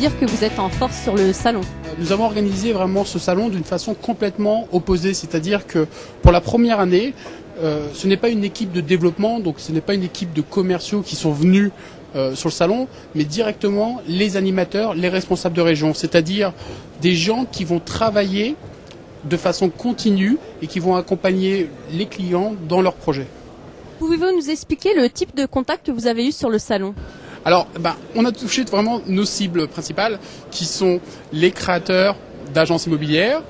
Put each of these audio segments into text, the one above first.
dire que vous êtes en force sur le salon? Nous avons organisé vraiment ce salon d'une façon complètement opposée, c'est-à-dire que pour la première année, ce n'est pas une équipe de développement, donc ce n'est pas une équipe de commerciaux qui sont venus sur le salon, mais directement les animateurs, les responsables de région, c'est-à-dire des gens qui vont travailler de façon continue et qui vont accompagner les clients dans leurs projets. Pouvez-vous nous expliquer le type de contact que vous avez eu sur le salon? Alors, on a touché vraiment nos cibles principales, qui sont les créateurs d'agences immobilières.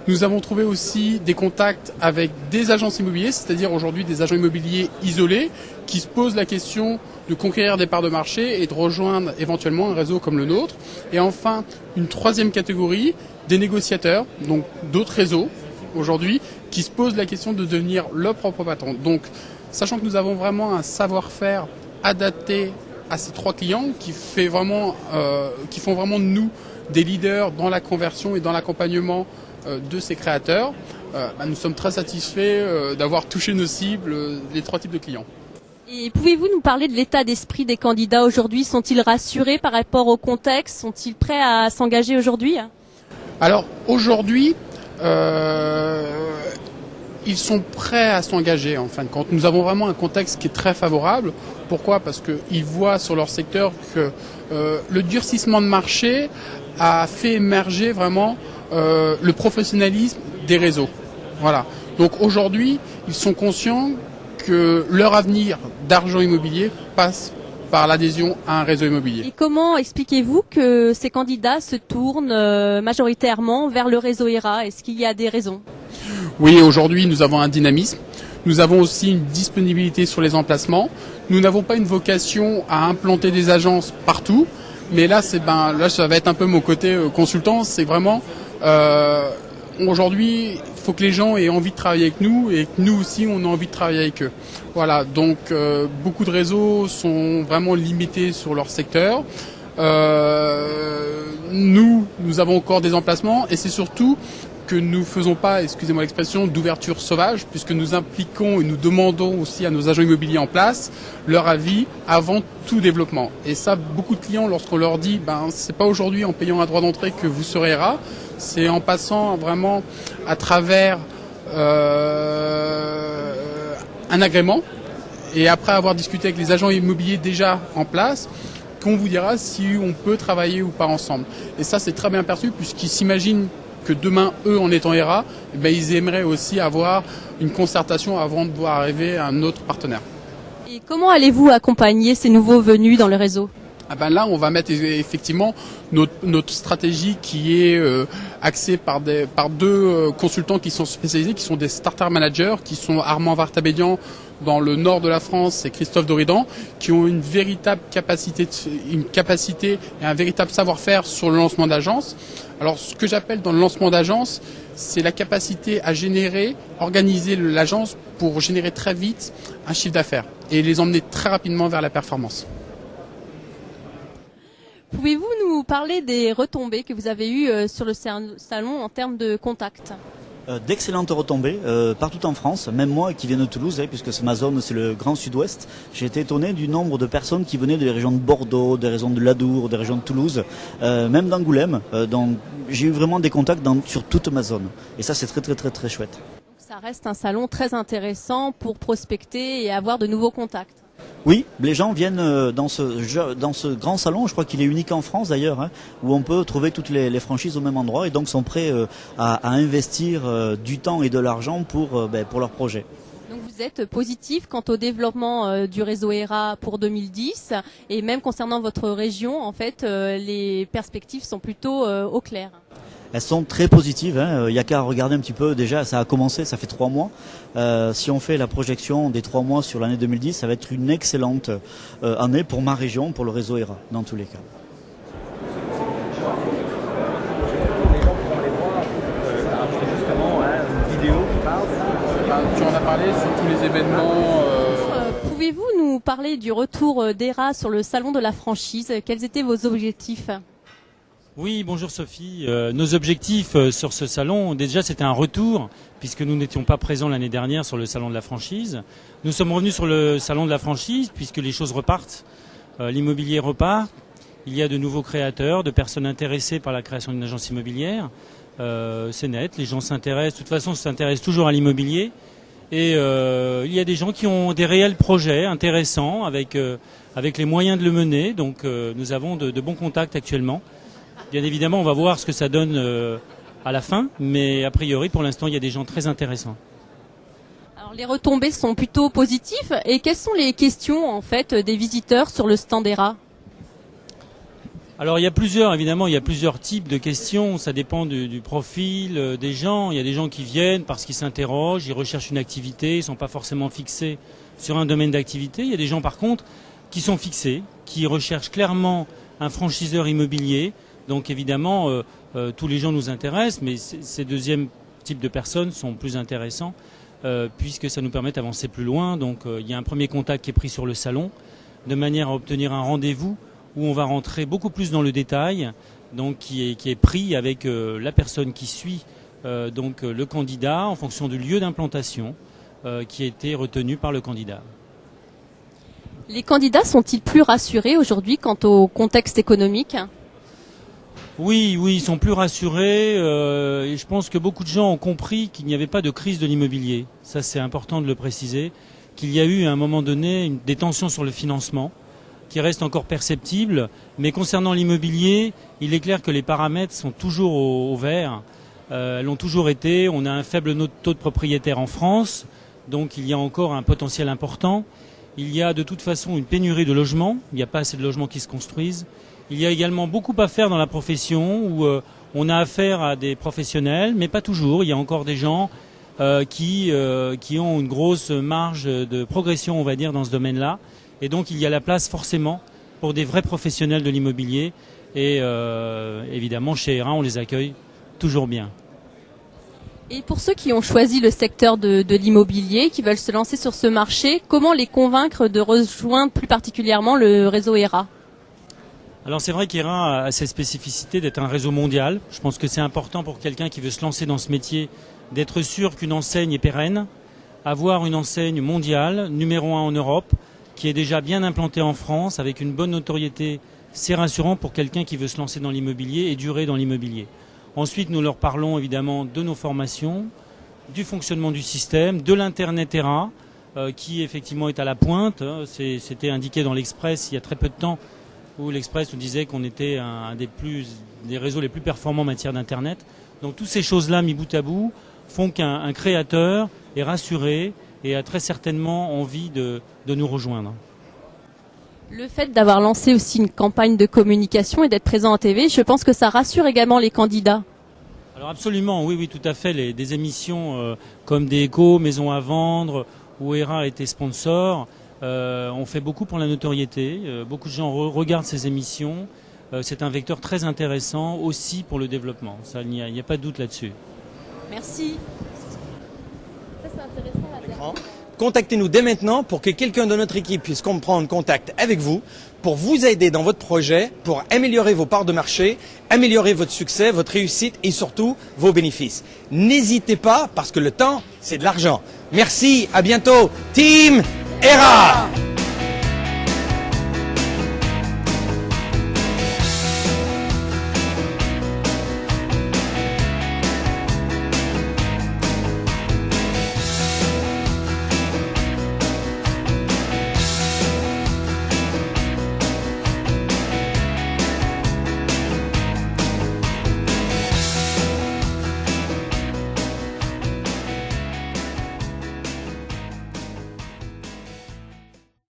Nous avons trouvé aussi des contacts avec des agences immobilières, c'est-à-dire aujourd'hui des agents immobiliers isolés, qui se posent la question de conquérir des parts de marché et de rejoindre éventuellement un réseau comme le nôtre. Et enfin, une troisième catégorie, des négociateurs, donc d'autres réseaux aujourd'hui, qui se posent la question de devenir leur propre patron. Donc, sachant que nous avons vraiment un savoir-faire adapté à ces trois clients qui font vraiment de nous des leaders dans la conversion et dans l'accompagnement de ces créateurs, nous sommes très satisfaits d'avoir touché nos cibles, les trois types de clients. Et pouvez-vous nous parler de l'état d'esprit des candidats aujourd'hui? Sont-ils rassurés par rapport au contexte? Sont-ils prêts à s'engager aujourd'hui? Alors aujourd'hui, ils sont prêts à s'engager en fin de compte. Nous avons vraiment un contexte qui est très favorable. Pourquoi? Parce qu'ils voient sur leur secteur que le durcissement de marché a fait émerger vraiment le professionnalisme des réseaux. Voilà. Donc aujourd'hui, ils sont conscients que leur avenir d'argent immobilier passe par l'adhésion à un réseau immobilier. Et comment expliquez-vous que ces candidats se tournent majoritairement vers le réseau ERA? Est-ce qu'il y a des raisons? Oui, aujourd'hui, nous avons un dynamisme. Nous avons aussi une disponibilité sur les emplacements. Nous n'avons pas une vocation à implanter des agences partout. Mais là, là, ça va être un peu mon côté consultant. C'est vraiment, aujourd'hui, il faut que les gens aient envie de travailler avec nous et que nous aussi, on a envie de travailler avec eux. Voilà. Donc, beaucoup de réseaux sont vraiment limités sur leur secteur. Nous avons encore des emplacements et c'est surtout que nous ne faisons pas, excusez-moi l'expression, d'ouverture sauvage, puisque nous impliquons et nous demandons aussi à nos agents immobiliers en place leur avis avant tout développement. Et ça, beaucoup de clients, lorsqu'on leur dit, c'est pas aujourd'hui en payant un droit d'entrée que vous serez ERA, c'est en passant vraiment à travers un agrément, et après avoir discuté avec les agents immobiliers déjà en place, qu'on vous dira si on peut travailler ou pas ensemble. Et ça, c'est très bien perçu, puisqu'ils s'imaginent que demain, eux, en étant ERA, ils aimeraient aussi avoir une concertation avant de voir arriver un autre partenaire. Et comment allez-vous accompagner ces nouveaux venus dans le réseau? Là, on va mettre effectivement notre stratégie qui est axée par deux consultants qui sont spécialisés, qui sont des starter managers, qui sont Armand Vartabédian dans le nord de la France et Christophe Doridan, qui ont une véritable capacité et un véritable savoir-faire sur le lancement d'agence. Alors, ce que j'appelle dans le lancement d'agence, c'est la capacité à organiser l'agence pour générer très vite un chiffre d'affaires et les emmener très rapidement vers la performance. Pouvez-vous nous parler des retombées que vous avez eues sur le salon en termes de contacts? D'excellentes retombées partout en France, même moi qui viens de Toulouse, puisque c'est ma zone, c'est le Grand Sud-Ouest. J'ai été étonné du nombre de personnes qui venaient des régions de Bordeaux, des régions de l'Adour, des régions de Toulouse, même d'Angoulême. Donc j'ai eu vraiment des contacts sur toute ma zone. Et ça, c'est très très très très chouette. Ça reste un salon très intéressant pour prospecter et avoir de nouveaux contacts. Oui, les gens viennent dans ce grand salon, je crois qu'il est unique en France d'ailleurs, où on peut trouver toutes les franchises au même endroit et donc sont prêts à investir du temps et de l'argent pour leur projet. Donc vous êtes positif quant au développement du réseau ERA pour 2010 et même concernant votre région, en fait, les perspectives sont plutôt au clair. Elles sont très positives, il n'y a qu'à regarder un petit peu, déjà ça a commencé, ça fait 3 mois. Si on fait la projection des 3 mois sur l'année 2010, ça va être une excellente année pour ma région, pour le réseau ERA, dans tous les cas. Tu en as parlé sur tous les événements. Pouvez-vous nous parler du retour d'ERA sur le salon de la franchise? Quels étaient vos objectifs? Oui, bonjour Sophie. Nos objectifs sur ce salon, déjà c'était un retour, puisque nous n'étions pas présents l'année dernière sur le salon de la franchise. Nous sommes revenus sur le salon de la franchise, puisque les choses repartent, l'immobilier repart. il y a de nouveaux créateurs, de personnes intéressées par la création d'une agence immobilière. C'est net, les gens s'intéressent, de toute façon s'intéressent toujours à l'immobilier. Et il y a des gens qui ont des réels projets intéressants avec les moyens de le mener. Donc nous avons de bons contacts actuellement. Bien évidemment, on va voir ce que ça donne à la fin, mais a priori, pour l'instant, il y a des gens très intéressants. Alors, les retombées sont plutôt positives. Et quelles sont les questions en fait des visiteurs sur le stand ERA? Alors il y a plusieurs types de questions, ça dépend du profil des gens. Il y a des gens qui viennent parce qu'ils s'interrogent, ils recherchent une activité, ils ne sont pas forcément fixés sur un domaine d'activité. Il y a des gens par contre qui sont fixés, qui recherchent clairement un franchiseur immobilier. Donc évidemment, tous les gens nous intéressent, mais ces deuxièmes types de personnes sont plus intéressants puisque ça nous permet d'avancer plus loin. Donc il y a un premier contact qui est pris sur le salon, de manière à obtenir un rendez-vous où on va rentrer beaucoup plus dans le détail, donc qui est pris avec la personne qui suit donc le candidat en fonction du lieu d'implantation qui a été retenu par le candidat. Les candidats sont-ils plus rassurés aujourd'hui quant au contexte économique? Oui, ils sont plus rassurés et je pense que beaucoup de gens ont compris qu'il n'y avait pas de crise de l'immobilier. Ça, c'est important de le préciser, qu'il y a eu à un moment donné des tensions sur le financement qui restent encore perceptibles, mais concernant l'immobilier, il est clair que les paramètres sont toujours au vert. Elles l'ont toujours été. On a un faible taux de propriétaires en France, donc il y a encore un potentiel important. Il y a de toute façon une pénurie de logements. Il n'y a pas assez de logements qui se construisent. Il y a également beaucoup à faire dans la profession où on a affaire à des professionnels, mais pas toujours. Il y a encore des gens qui ont une grosse marge de progression, on va dire, dans ce domaine-là. Et donc il y a la place forcément pour des vrais professionnels de l'immobilier. Et évidemment, chez ERA, on les accueille toujours bien. Et pour ceux qui ont choisi le secteur de l'immobilier, qui veulent se lancer sur ce marché, comment les convaincre de rejoindre plus particulièrement le réseau ERA? Alors c'est vrai qu'ERA a cette spécificité d'être un réseau mondial. Je pense que c'est important pour quelqu'un qui veut se lancer dans ce métier d'être sûr qu'une enseigne est pérenne, avoir une enseigne mondiale, numéro 1 en Europe, qui est déjà bien implantée en France, avec une bonne notoriété. C'est rassurant pour quelqu'un qui veut se lancer dans l'immobilier et durer dans l'immobilier. Ensuite, nous leur parlons évidemment de nos formations, du fonctionnement du système, de l'Internet ERA, qui effectivement est à la pointe. C'était indiqué dans l'Express il y a très peu de temps, où l'Express nous disait qu'on était un des réseaux les plus performants en matière d'Internet. Donc toutes ces choses-là, mis bout à bout, font qu'un créateur est rassuré et a très certainement envie de nous rejoindre. Le fait d'avoir lancé aussi une campagne de communication et d'être présent en TV, je pense que ça rassure également les candidats. Alors absolument, oui, tout à fait. Des émissions comme des Échos, Maison à vendre, où ERA a été sponsor, on fait beaucoup pour la notoriété. Beaucoup de gens regardent ces émissions. C'est un vecteur très intéressant aussi pour le développement. Ça, il n'y a pas de doute là-dessus. Merci. Ça, c'est intéressant, la dernière. Contactez-nous dès maintenant pour que quelqu'un de notre équipe puisse prendre contact avec vous pour vous aider dans votre projet, pour améliorer vos parts de marché, améliorer votre succès, votre réussite et surtout vos bénéfices. N'hésitez pas parce que le temps, c'est de l'argent. Merci, à bientôt. Team ERA!